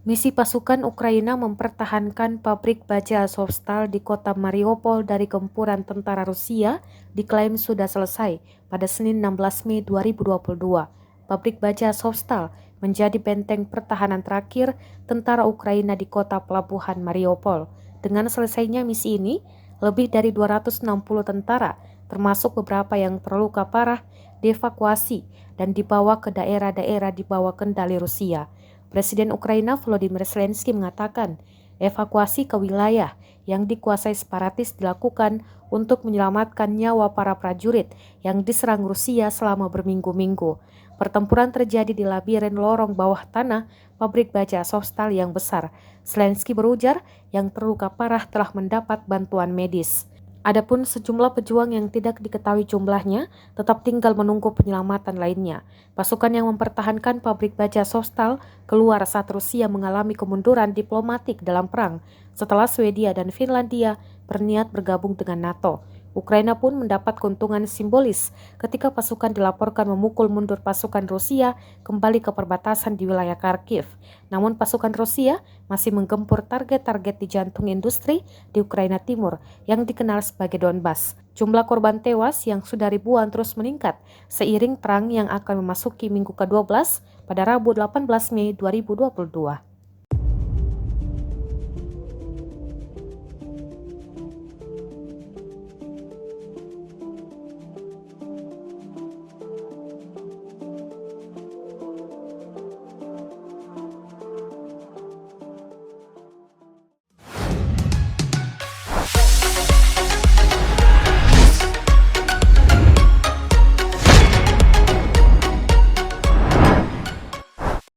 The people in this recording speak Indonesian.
Misi pasukan Ukraina mempertahankan pabrik baja Azovstal di kota Mariupol dari gempuran tentara Rusia diklaim sudah selesai pada Senin 16 Mei 2022. Pabrik baja Azovstal menjadi benteng pertahanan terakhir tentara Ukraina di kota pelabuhan Mariupol. Dengan selesainya misi ini, lebih dari 260 tentara, termasuk beberapa yang terluka parah, dievakuasi dan dibawa ke daerah-daerah di bawah kendali Rusia. Presiden Ukraina Volodymyr Zelensky mengatakan, evakuasi ke wilayah yang dikuasai separatis dilakukan untuk menyelamatkan nyawa para prajurit yang diserang Rusia selama berminggu-minggu. Pertempuran terjadi di labirin lorong bawah tanah pabrik baja Azovstal yang besar. Zelensky berujar yang terluka parah telah mendapat bantuan medis. Adapun sejumlah pejuang yang tidak diketahui jumlahnya tetap tinggal menunggu penyelamatan lainnya. Pasukan yang mempertahankan pabrik baja Azovstal keluar saat Rusia mengalami kemunduran diplomatik dalam perang setelah Swedia dan Finlandia berniat bergabung dengan NATO. Ukraina pun mendapat keuntungan simbolis ketika pasukan dilaporkan memukul mundur pasukan Rusia kembali ke perbatasan di wilayah Kharkiv. Namun pasukan Rusia masih menggempur target-target di jantung industri di Ukraina Timur yang dikenal sebagai Donbas. Jumlah korban tewas yang sudah ribuan terus meningkat seiring perang yang akan memasuki minggu ke-12 pada Rabu 18 Mei 2022.